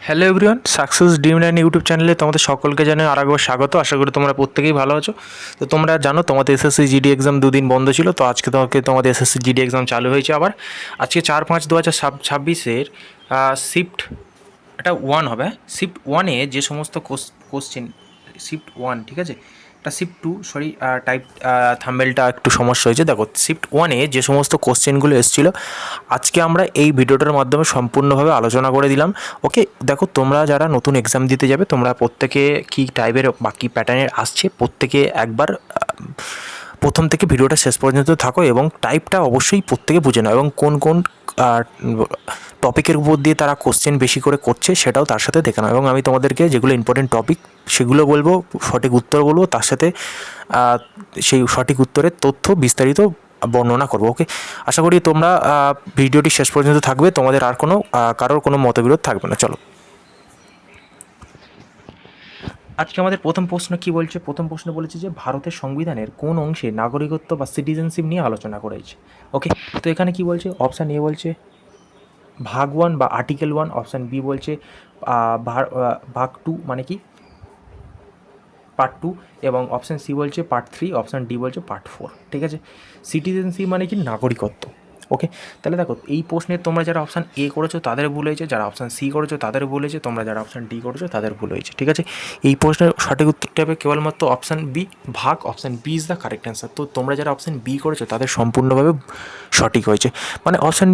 Hello everyone, success dream line YouTube চ্যানেলে তোমাদের সকলকে জানাই আরেকবার স্বাগত। আশা করি তোমরা প্রত্যেকেই ভালো আছো। তো তোমরা জানো তোমাদের এসএসসি জিডি এক্সাম দুদিন বন্ধ ছিল, তো আজকে তোমাদের এসএসসি জিডি এক্সাম চালু হয়েছে আবার। আজকে 4-5-2026 শিফট এটা 1 হবে। শিফট 1-এ যে সমস্ত কোশ্চেন, শিফট 1 ঠিক আছে, এটা শিফট 2 সরি, টাইপ থাম্বেলটা একটু সমস্যা হয়েছে। দেখো শিফট 1-এ যে সমস্ত কোশ্চেনগুলো এসেছিলো আজকে আমরা এই ভিডিওটার মাধ্যমে সম্পূর্ণভাবে আলোচনা করে দিলাম। ওকে, দেখো তোমরা যারা নতুন এক্সাম দিতে যাবে তোমরা প্রত্যেকে কী টাইপের বা কী প্যাটার্নের আসছে প্রত্যেকে একবার প্রথম থেকে ভিডিওটা শেষ পর্যন্ত থাকো এবং টাইপটা অবশ্যই প্রত্যেকে বুঝে নাও এবং কোন কোন টপিকের উপর দিয়ে তারা কোশ্চেন বেশি করে করছে সেটাও তার সাথে দেখে নাও। এবং আমি তোমাদেরকে যেগুলো ইম্পর্টেন্ট টপিক সেগুলো বলবো, সঠিক উত্তর বলবো, তার সাথে সেই সঠিক উত্তরের তথ্য বিস্তারিত বর্ণনা করবো। ওকে, আশা করি তোমরা ভিডিওটি শেষ পর্যন্ত থাকবে, তোমাদের আর কোনো কারোর কোনো মতবিরোধ থাকবে না। চলো, আজকে আমাদের প্রথম প্রশ্ন কি বলছে? প্রথম প্রশ্ন বলেছে যে ভারতের সংবিধানের কোন অংশে নাগরিকত্ব বা সিটিজেনশিপ নিয়ে আলোচনা করেছে। ওকে, তো এখানে কি বলছে? অপশান এ বলছে ভাগ 1 বা আর্টিকেল 1, অপশান বি বলছে ভাগ 2 মানে কি পার্ট 2, এবং অপশান সি বলছে পার্ট 3, অপশান ডি বলছে পার্ট 4। ঠিক আছে, সিটিজেনশিপ মানে কি নাগরিকত্ব। ওকে, তাহলে দেখো এই প্রশ্নের তোমরা যারা অপশান এ করেছো তাদের ভুল হয়েছে, যারা অপশান সি করেছো তাদের ভুল হয়েছে, তোমরা যারা অপশান ডি করেছো তাদের ভুল হয়েছে। ঠিক আছে, এই প্রশ্নের সঠিক উত্তরটা হবে কেবলমাত্র অপশান বি, ভাগ। Option B is the correct answer. তো তোমরা যারা অপশান বি করেছো তাদের সম্পূর্ণভাবে সঠিক হয়েছে। মানে অপশান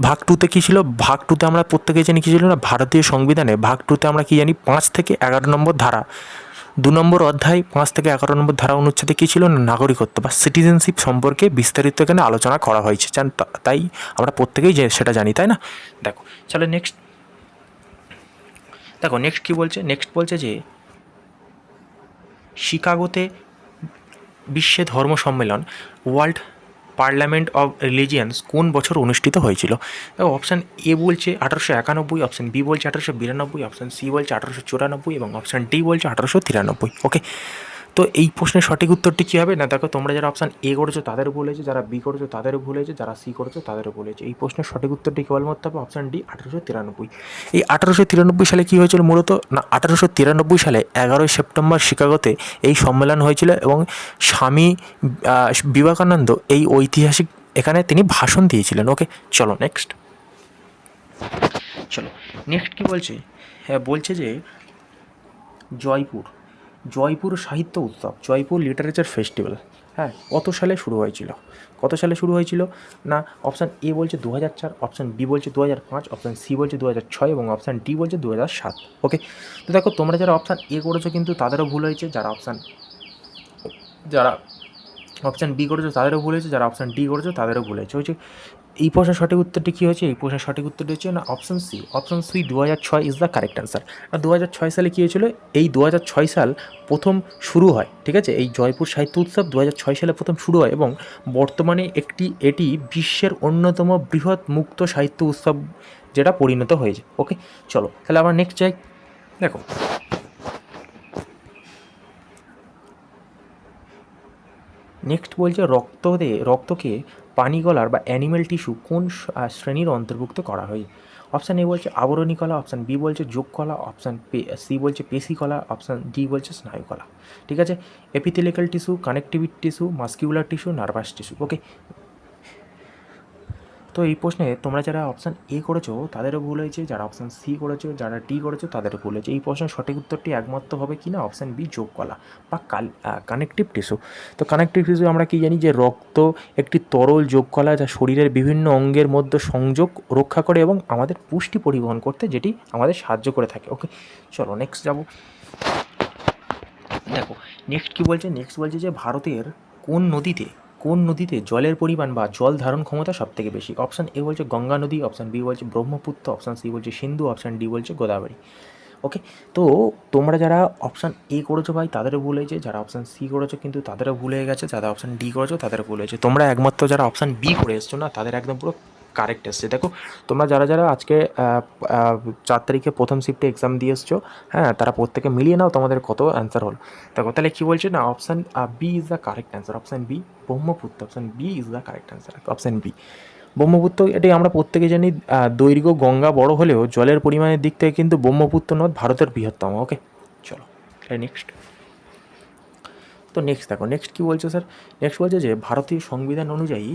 ভাগ 2-তে কী ছিল? ভাগ 2-তে আমরা প্রত্যেকেই জানি কী ছিল না, ভারতীয় সংবিধানে ভাগ 2-তে আমরা কী জানি, 5 থেকে 11 নম্বর ধারা, 2 নম্বর অধ্যায় 5 থেকে 11 নম্বর ধারা অনুচ্ছেদে কী ছিল না, নাগরিকত্ব বা সিটিজেনশিপ সম্পর্কে বিস্তারিত এখানে আলোচনা করা হয়েছে। তাই আমরা প্রত্যেকেই যে সেটা জানি, তাই না? দেখো, চলো নেক্সট। দেখো নেক্সট কী বলছে? নেক্সট বলছে যে শিকাগোতে বিশ্বে ধর্ম সম্মেলন, ওয়ার্ল্ড পার্লামেন্ট অফ রিলিজিয়ান্স কোন বছর অনুষ্ঠিত হয়েছিল? দেখো অপশান এ বলছে 1891, অপশান বি বলছে 1892, অপশান সি বলছে 1894 এবং অপশান ডি বলছে 1893। ওকে, তো এই প্রশ্নের সঠিক উত্তরটি কী হবে না? দেখো তোমরা যারা অপশান এ করেছো তাদের ভুল হয়েছে, যারা বি করেছো তাদেরও ভুল হয়েছে, যারা সি করেছো তাদেরও ভুল হয়েছে। এই প্রশ্নের সঠিক উত্তরটি কেবলমাত্র হবে অপশান ডি, 1893। এই 1893 সালে কী হয়েছিল মূলত না, 1893 সালে 11ই সেপ্টেম্বর শিকাগোতে এই সম্মেলন হয়েছিল এবং স্বামী বিবেকানন্দ এই ঐতিহাসিক এখানে তিনি ভাষণ দিয়েছিলেন। ওকে, চলো নেক্সট। চলো নেক্সট কী বলছে? হ্যাঁ, বলছে যে জয়পুর জয়পুর সাহিত্য উৎসব, জয়পুর লিটারেচার ফেস্টিভ্যাল, হ্যাঁ, কত সালে শুরু হয়েছিল? কত সালে শুরু হয়েছিল না? অপশান এ বলছে 2004, অপশান বি বলছে 2005, অপশান সি বলছে 2006 এবং অপশান ডি বলছে 2007। ওকে, তো দেখো তোমরা যারা অপশান এ করেছো কিন্তু তাদেরও ভুল হয়েছে, যারা অপশান বি করেছো তাদেরও ভুল হয়েছে, যারা অপশান ডি করেছো তাদেরও ভুল হয়েছে। এই প্রশ্নের সঠিক উত্তরটি কী হয়েছে? এই প্রশ্নের সঠিক উত্তরটি হচ্ছে না option C. Option C 2006 is the correct answer. আর 2006 সালে কী হয়েছিল? এই 2006 সাল প্রথম শুরু হয়। ঠিক আছে, এই জয়পুর সাহিত্য উৎসব 2006 সালে প্রথম শুরু হয় এবং বর্তমানে এটি বিশ্বের অন্যতম বৃহৎ মুক্ত সাহিত্য উৎসব যেটা পরিণত হয়েছে। ওকে, চলো তাহলে আমরা নেক্সট যাই। দেখো নেক্সট বলছে রক্তকে পানি গলার বা অ্যানিম্যাল টিস্যু কোন শ্রেণীর অন্তর্ভুক্ত করা হয়? অপশান এ বলছে আবরণী কলা, অপশান বি বলছে যোগ কলা, অপশান সি বলছে পেশি কলা, অপশান ডি বলছে স্নায়ু কলা। ঠিক আছে, epithelial tissue, connective tissue, muscular tissue, nervous tissue. Okay, তো এই প্রশ্নে তোমরা যারা অপশান এ করেছো তাদেরও ভুল হয়েছে, যারা অপশান সি করেছো, যারা ডি করেছো তাদেরও ভুল হয়েছে। এই প্রশ্নের সঠিক উত্তরটি একমাত্র হবে কি না, অপশান বি যোগ কলা বা কানেকটিভ টিস্যু। তো কানেকটিভ টিস্যু আমরা কি জানি যে রক্ত একটি তরল যোগ কলা যা শরীরের বিভিন্ন অঙ্গের মধ্যে সংযোগ রক্ষা করে এবং আমাদের পুষ্টি পরিবহন করতে যেটি আমাদের সাহায্য করে থাকে। ওকে, চলো নেক্সট যাবো। দেখো নেক্সট কী বলছে? নেক্সট বলছে যে ভারতের কোন নদীতে জলের পরিমাণ বা জল ধারণ ক্ষমতা সবথেকে বেশি? অপশান এ বলছে গঙ্গা নদী, অপশান বি বলছে ব্রহ্মপুত্র, অপশান সি বলছে সিন্ধু, অপশান ডি বলছে গোদাবরী। ওকে, তো তোমরা যারা অপশান এ করেছো ভাই তাদেরও ভুল হয়েছে, যারা অপশান সি করেছো কিন্তু তাদেরও ভুল হয়ে গেছে, যারা অপশান ডি করেছো তাদেরও ভুল হয়েছে। তোমরা একমাত্র যারা অপশান বি করে এসছো না তাদের একদম পুরো কারেক্ট এসছে। দেখো তোমরা যারা আজকে 4 তারিখে প্রথম শিফটে এক্সাম দিয়ে এসছো, হ্যাঁ, তারা প্রত্যেকে মিলিয়ে নাও তোমাদের কত অ্যান্সার হলো। দেখো তাহলে কী বলছে না, option B is the correct answer. Option B Brahmaputra, option B is the correct answer. Option B Brahmaputra এটাই আমরা প্রত্যেকে জানি, দৈর্ঘ্য গঙ্গা বড় হলেও জলের পরিমাণের দিক থেকে কিন্তু ব্রহ্মপুত্র নদ ভারতের বৃহত্তম। ওকে, চলো নেক্সট। তো নেক্সট দেখো, নেক্সট কী বলছে স্যার, নেক্সট বলছে যে ভারতীয় সংবিধান অনুযায়ী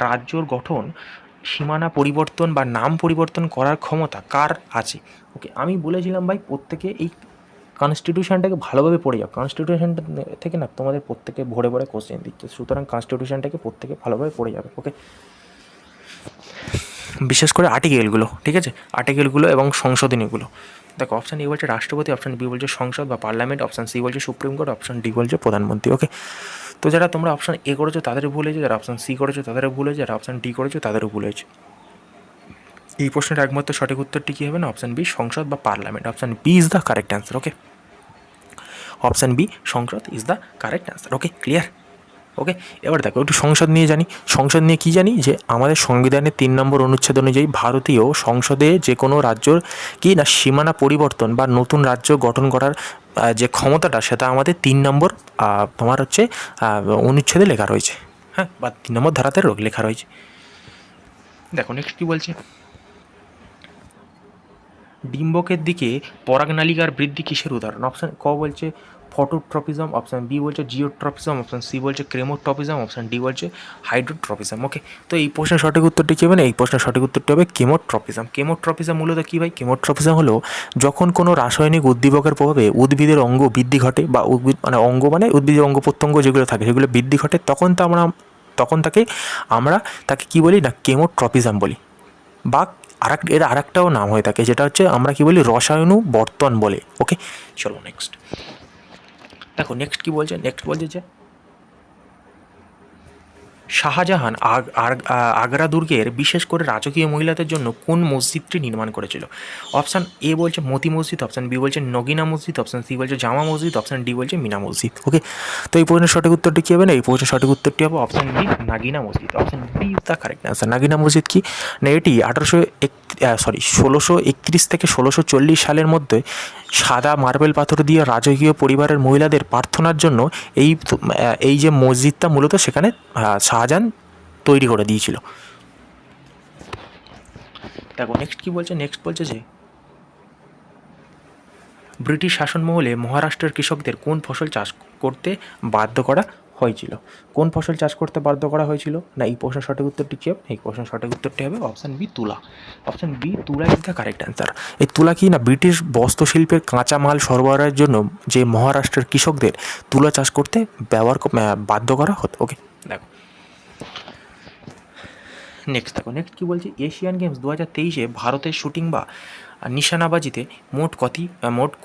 রাজ্যর গঠন, সীমানা পরিবর্তন বা নাম পরিবর্তন করার ক্ষমতা কার আছে। ওকে, আমি বলেছিলাম ভাই প্রত্যেকে এই কনস্টিটিউশনটাকে ভালোভাবে পড়ে যাও, কনস্টিটিউশনটা থেকে না তোমাদের প্রত্যেকে ভরে ভরে কোশ্চেন দিচ্ছে, সুতরাং কনস্টিটিউশনটাকে প্রত্যেকে ভালোভাবে পড়ে যাবে। ওকে, বিশেষ করে আর্টিকেলগুলো, ঠিক আছে, আর্টিকেলগুলো এবং সংশোধনীগুলো। দেখো অপশান এ বলছে রাষ্ট্রপতি, অপশান বি বলছে সংসদ বা পার্লামেন্ট, অপশান সি বলছে সুপ্রিম কোর্ট, অপশান ডি বলছে প্রধানমন্ত্রী। ওকে, তো যারা তোমরা অপশান এ করেছো তাদেরও ভুল হয়েছে, যারা অপশান সি করেছো তাদেরও ভুল হয়েছে, যারা অপশান ডি করেছো তাদেরও ভুল হয়েছে। এই প্রশ্নের একমাত্র সঠিক উত্তরটি কী হবে না, অপশান বি সংসদ বা parliament, option B is the correct answer. Okay, option B সংসদ is the correct answer. Okay, clear. Okay, এবার দেখো একটু সংসদ নিয়ে জানি। সংসদ নিয়ে কী জানি, যে আমাদের সংবিধানের 3 নম্বর অনুচ্ছেদ অনুযায়ী ভারতীয় সংসদে যে কোনো রাজ্যর কি না সীমানা পরিবর্তন বা নতুন রাজ্য গঠন করার যে ক্ষমতাটা, সেটা আমাদের 3 নম্বর তোমার হচ্ছে অনুচ্ছেদে লেখা রয়েছে, হ্যাঁ, বা 3 নম্বর ধারাতে লেখা রয়েছে। দেখো নেক্সট কী বলছে, ডিম্বকের দিকে পরাগনালিকার বৃদ্ধি কিসের উদাহরণ। অপশান ক বলছে ফটোট্রপিজম, অপশান বি বলছে জিওট্রপিজম, অপশান সি বলছে ক্রেমোট্রপিজম, অপশান ডি বলছে হাইড্রোট্রপিজম। ওকে, তো এই প্রশ্নের সঠিক উত্তরটি কী হবে না, এই প্রশ্নের সঠিক উত্তরটি হবে কেমোট্রপিজম। কেমোট্রপিজম মূলত কী ভাই, কেমোট্রপিজম হলো যখন কোনো রাসায়নিক উদ্দীপকের প্রভাবে উদ্ভিদের অঙ্গ বৃদ্ধি ঘটে, বা উদ্ভিদ মানে অঙ্গ মানে উদ্ভিদের অঙ্গ প্রত্যঙ্গ যেগুলো থাকে সেগুলো বৃদ্ধি ঘটে, তখন তাকে কী বলি না, কেমোট্রপিজম বলি। বা এর আরেকটাও নাম হয়ে থাকে, যেটা হচ্ছে আমরা কী বলি, রসায়নুবর্তন বলে। ওকে, চলো নেক্সট দেখো, নেক্সট কী বলছে, নেক্সট বলছে যে শাহজাহান আগ্রা দুর্গের বিশেষ করে রাজকীয় মহিলাদের জন্য কোন মসজিদটি নির্মাণ করেছিল। অপশান এ বলছে মতি মসজিদ, অপশান বি বলছে নগিনা মসজিদ, অপশান সি বলছে জামা মসজিদ, অপশান ডি বলছে মিনা মসজিদ। ওকে, তো এই প্রশ্নের সঠিক উত্তরটি কী হবে না, এই প্রশ্নের সঠিক উত্তরটি হবে option B Nagina Masjid. Option B is the correct answer. Nagina Masjid কি না, এটি 1631 থেকে 1640 সালের মধ্যে সাদা মার্বেল পাথর দিয়ে রাজকীয় পরিবারের মহিলাদের প্রার্থনার জন্য এই যে মসজিদটা মূলত সেখানে শাহজাহান তৈরি করে দিয়েছিল। দেখো নেক্সট কী বলছে, নেক্সট বলছে যে ব্রিটিশ শাসনমহলে মহারাষ্ট্রের কৃষকদের কোন ফসল চাষ করতে বাধ্য করা হয়েছিল। কোন ফসল চাষ করতে বাধ্য করা হয়েছিল না, এই প্রশ্নের সঠিক উত্তরটি কী হবে, এই প্রশ্নের সঠিক উত্তরটি হবে অপশান বি তুলা। অপশান বি তুলা ইজ দ্য কারেক্ট অ্যান্সার। এই তুলা কি না, ব্রিটিশ বস্ত্রশিল্পের কাঁচামাল সরবরাহের জন্য যে মহারাষ্ট্রের কৃষকদের তুলা চাষ করতে বাধ্য করা হতো। ওকে, দেখো নেক্সট দেখো, নেক্সট কী বলছে, এশিয়ান গেমস 2023 ভারতের শুটিং বা নিশানাবাজিতে মোট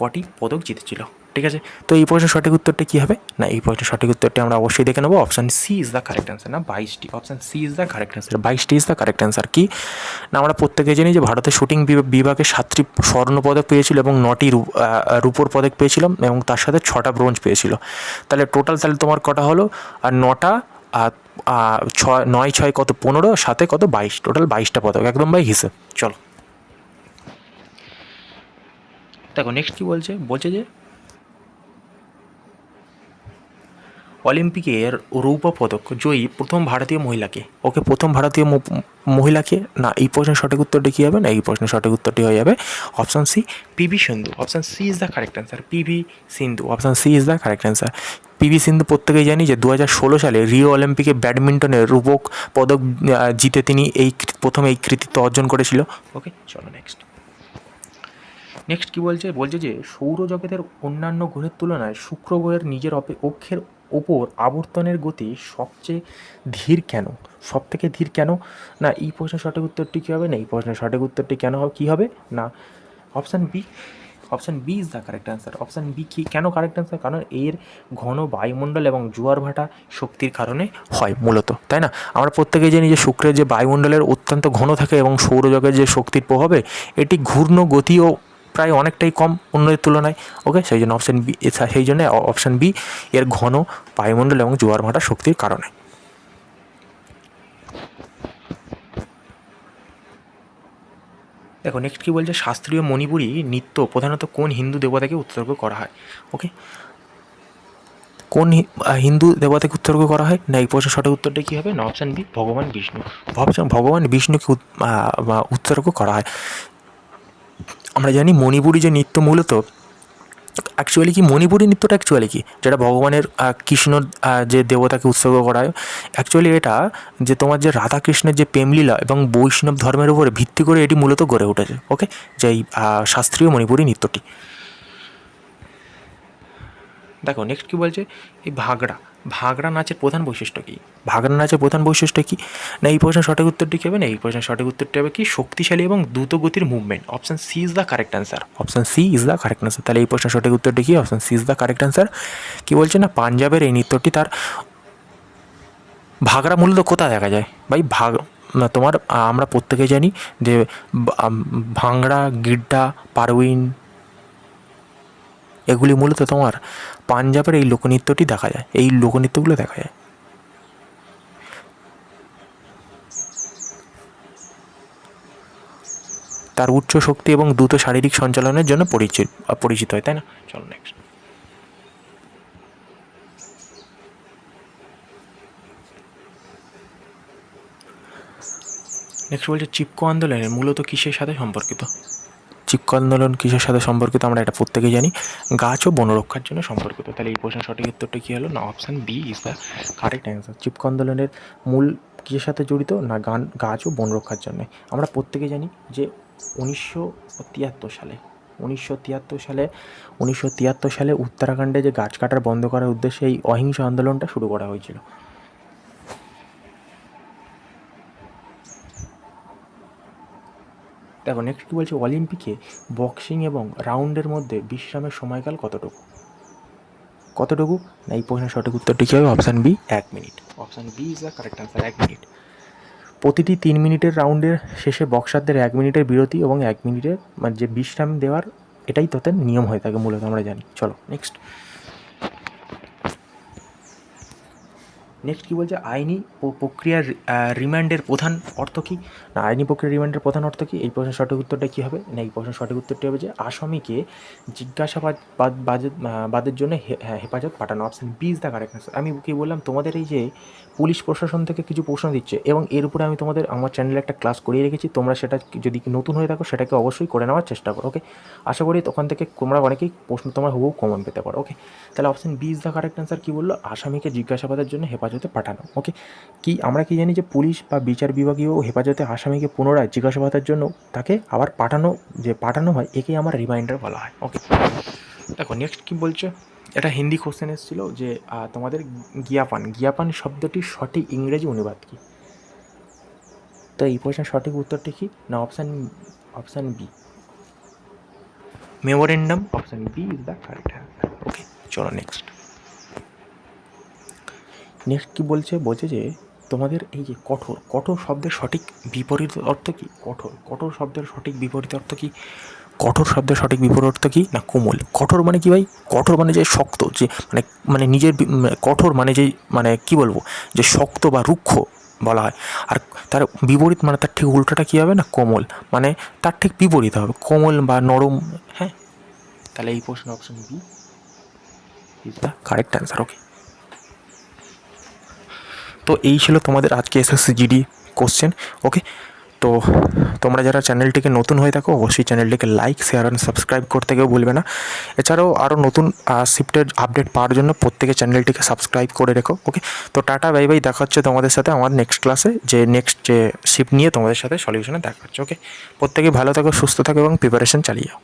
কটি পদক জিতেছিল। ঠিক আছে, তো এই প্রশ্নের সঠিক উত্তরটা কী হবে না, এই প্রশ্নের সঠিক উত্তরটি আমরা অবশ্যই দেখে নেবো, option C is the correct answer, না 22টি। Option C is the correct answer, 22টি ইজ দ্য কারেক্ট অ্যান্সার। কি না, আমরা প্রত্যেকে জানি যে ভারতের শুটিং বিভাগে 7টি স্বর্ণপদক পেয়েছিল এবং 9টি রূপোর পদক পেয়েছিলাম, এবং তার সাথে 6টা ব্রোঞ্জ পেয়েছিল। তাহলে টোটাল তোমার কটা হলো, আর 9টা আর 9 6 কত 15, 7 কত 22, টোটাল 22টা পদক, একদম বাই হিসেব। চলো দেখো নেক্সট কী বলছে, বলছে যে অলিম্পিকের রৌপ্য পদক জয়ী প্রথম ভারতীয় মহিলাকে। ওকে, প্রথম ভারতীয় মহিলাকে না, এই প্রশ্নের সঠিক উত্তরটি কী হবে না, এই প্রশ্নের সঠিক উত্তরটি হয়ে যাবে option C PV Sindhu. Option C is the correct answer, PV Sindhu. Option C is the correct answer. PV Sindhu প্রত্যেকেই জানি যে 2016 সালে রিও অলিম্পিকে ব্যাডমিন্টনের রূপক পদক জিতে তিনি প্রথম এই কৃতিত্ব অর্জন করেছিল। ওকে, চলো নেক্সট। নেক্সট কী বলছে, বলছে যে সৌরজগতের অন্যান্য গ্রহের তুলনায় শুক্র গ্রহের নিজের অক্ষের ওপর আবর্তনের গতি সবচেয়ে ধীর কেন, সব থেকে ধীর কেন না, এই প্রশ্নের সঠিক উত্তরটি কী হবে না, এই প্রশ্নের সঠিক উত্তরটি কেন কী হবে না, option B. Option B is the correct answer. Option B কি কেন কারেক্ট অ্যান্সার, কারণ এর ঘন বায়ুমণ্ডল এবং জোয়ার ভাটা শক্তির কারণে হয় মূলত, তাই না। আমরা প্রত্যেকেই জানি যে শুক্রের যে বায়ুমণ্ডলের অত্যন্ত ঘন থাকে এবং সৌরজগতের যে শক্তির প্রভাবে এটি ঘূর্ণ গতিও প্রায় অনেকটাই কম অন্যদের তুলনায়। ওকে, সেই জন্য অপশান বি এর ঘন বায়ুমণ্ডল এবং জোয়ার ভাটা শক্তির কারণে। দেখো নেক্সট কী বলছে, শাস্ত্রীয় মণিপুরী নৃত্য প্রধানত কোন হিন্দু দেবতাকে উৎসর্গ করা হয়। ওকে, কোন হিন্দু দেবতাকে উৎসর্গ করা হয়? না এই প্রশ্নের সঠিক উত্তরটা কী হবে? না অপশান বি, ভগবান বিষ্ণু। ভগবান বিষ্ণুকে উৎসর্গ করা হয়। আমরা জানি মণিপুরি যে নৃত্য মূলত অ্যাকচুয়ালি কি, মণিপুরি নৃত্যটা অ্যাকচুয়ালি কি, যেটা ভগবানের কৃষ্ণ যে দেবতাকে উৎসর্গ করা হয়, অ্যাকচুয়ালি এটা যে তোমার যে রাধাকৃষ্ণের যে প্রেমলীলা এবং বৈষ্ণব ধর্মের উপরে ভিত্তি করে এটি মূলত গড়ে উঠেছে। ওকে, যে এই শাস্ত্রীয় মণিপুরি নৃত্যটি। দেখো নেক্সট কী বলছে, এই ভাগড়া নাচের প্রধান বৈশিষ্ট্য কী? ভাগড়া নাচের প্রধান বৈশিষ্ট্য কী? না এই প্রশ্নের সঠিক উত্তরটি কী হবে? না এই প্রশ্নের সঠিক উত্তরটি হবে কি, শক্তিশালী এবং দ্রুত গতির movement. Option C is the correct answer. Option C is the correct answer. তাহলে এই প্রশ্নের সঠিক উত্তরটি কী? Option C is the correct answer. কী বলছে না, পাঞ্জাবের এই নৃত্যটি তার ভাগড়া মূলত কোথায় দেখা যায় ভাই? তোমার আমরা প্রত্যেকে জানি যে ভাংড়া, গিড্ডা, পারউইন, এগুলি মূলত তোমার পাঞ্জাবের এই লোকনৃত্যটি দেখা যায়, এই লোকনৃত্যগুলো দেখা যায়। তার উচ্চ শক্তি এবং দ্রুত শারীরিক সঞ্চালনের জন্য পরিচিত হয়, তাই না? চলো নেক্সট। নেক্সট বলছে চিপকো আন্দোলনের মূলত কিসের সাথে সম্পর্কিত? চিপকো আন্দোলন কিসের সাথে সম্পর্কিত? আমরা এটা প্রত্যেকেই জানি, গাছ ও বন রক্ষার জন্য সম্পর্কিত। তাহলে এই প্রশ্নের সঠিক উত্তরটা কী হলো? না option B is the correct answer. Chipko আন্দোলনের মূল কিসের সাথে জড়িত? না গাছ ও বন রক্ষার জন্য। আমরা প্রত্যেকে জানি যে 1973 সালে উত্তরাখণ্ডে যে গাছ কাটার বন্ধ করার উদ্দেশ্যে এই অহিংস আন্দোলনটা শুরু করা হয়েছিল। দেখো নেক্সট কী বলছে, অলিম্পিকে বক্সিং এবং রাউন্ডের মধ্যে বিশ্রামের সময়কাল কতটুকু? না এই প্রশ্নের সঠিক উত্তরটি কী হবে? Option B, 1 minute. Option B is the correct answer, 1 minute. প্রতিটি 3 মিনিটের রাউন্ডের শেষে বক্সারদের 1 মিনিটের বিরতি এবং 1 মিনিটের মানে যে বিশ্রাম দেওয়ার, এটাই তাদের নিয়ম হয়ে থাকে মূলত, আমরা জানি। চলো নেক্সট। নেক্সট কী বলছে, আইনি প্রক্রিয়ার রিমান্ডের প্রধান অর্থ কী? না আইনি প্রক্রিয়ার রিমান্ডের প্রধান অর্থ কী? এই প্রশ্নের সঠিক উত্তরটা কী হবে? না এই প্রশ্নের সঠিক উত্তরটি হবে যে আসামিকে জিজ্ঞাসাবাদের জন্য হেফাজত পাঠানো। Option B is the correct answer. আমি কী বললাম, তোমাদের এই যে পুলিশ প্রশাসন থেকে কিছু প্রশ্ন দিচ্ছে এবং এর উপরে আমি তোমাদের আমার চ্যানেলে একটা ক্লাস করিয়ে রেখেছি, তোমরা সেটা যদি নতুন হয়ে থাকো সেটাকে অবশ্যই করে নেওয়ার চেষ্টা করো। ওকে, আশা করি ওখান থেকে তোমরা অনেকেই প্রশ্ন তোমার হুবহু কমন পেতে পারো। ওকে, তাহলে option B is the correct answer. কী বললো? আসামিকে জিজ্ঞাসাবাদের জন্য হেফাজতে পাঠানো। ওকে, আমরা কি জানি যে পুলিশ বা বিচার বিভাগীয় হেফাজতে আসামিকে পুনরায় জিজ্ঞাসাবাদের জন্য তাকে আবার পাঠানো হয়, একেই আমার রিমাইন্ডার বলা হয়। ওকে, দেখো নেক্সট কী বলছে, এটা হিন্দি কোশ্চেন এসেছিলো যে তোমাদের জ্ঞাপান শব্দটির সঠিক ইংরেজি অনুবাদ কী? তো এই প্রশ্নের সঠিক উত্তরটি কী? না option B, memorandum. Option B is the correct answer. Okay, চলো নেক্সট। নেক্সট কী বলছে যে তোমাদের এই যে কঠোর শব্দের সঠিক বিপরীত অর্থ কী? কঠোর শব্দের সঠিক বিপরীত অর্থ কী? কঠোর শব্দের সঠিক বিপরীত অর্থ কী? না কোমল। কঠোর মানে কি ভাই? কঠোর মানে যে শক্ত, যে মানে নিজের কঠোর মানে যে মানে কী বলবো, যে শক্ত বা রুক্ষ বলা হয়। আর তার বিপরীত মানে তার ঠিক উল্টোটা কী হবে? না কোমল, মানে তার ঠিক বিপরীত হবে, কোমল বা নরম। হ্যাঁ, তাহলে এই প্রশ্ন option B is the correct answer. Okay, তো এই ছিল তোমাদের আজকে এসএসসি জিডি কোশ্চেন। ওকে, তো তোমরা যারা চ্যানেলটিকে নতুন হয়ে থাকো অবশ্যই চ্যানেলটিকে লাইক, শেয়ার অ্যান্ড সাবস্ক্রাইব করতে কেউ ভুলবে না। এছাড়াও আরও নতুন শিফটের আপডেট পাওয়ার জন্য প্রত্যেকে চ্যানেলটিকে সাবস্ক্রাইব করে রেখো। ওকে, তো টাটা বাই বাই, দেখা হচ্ছে তোমাদের সাথে আমার নেক্সট ক্লাসে, নেক্সট শিফট নিয়ে তোমাদের সাথে সলিউশনে দেখা হচ্ছে। ওকে, প্রত্যেকে ভালো থাকো, সুস্থ থাকো এবং প্রিপারেশন চালিয়ে যাও।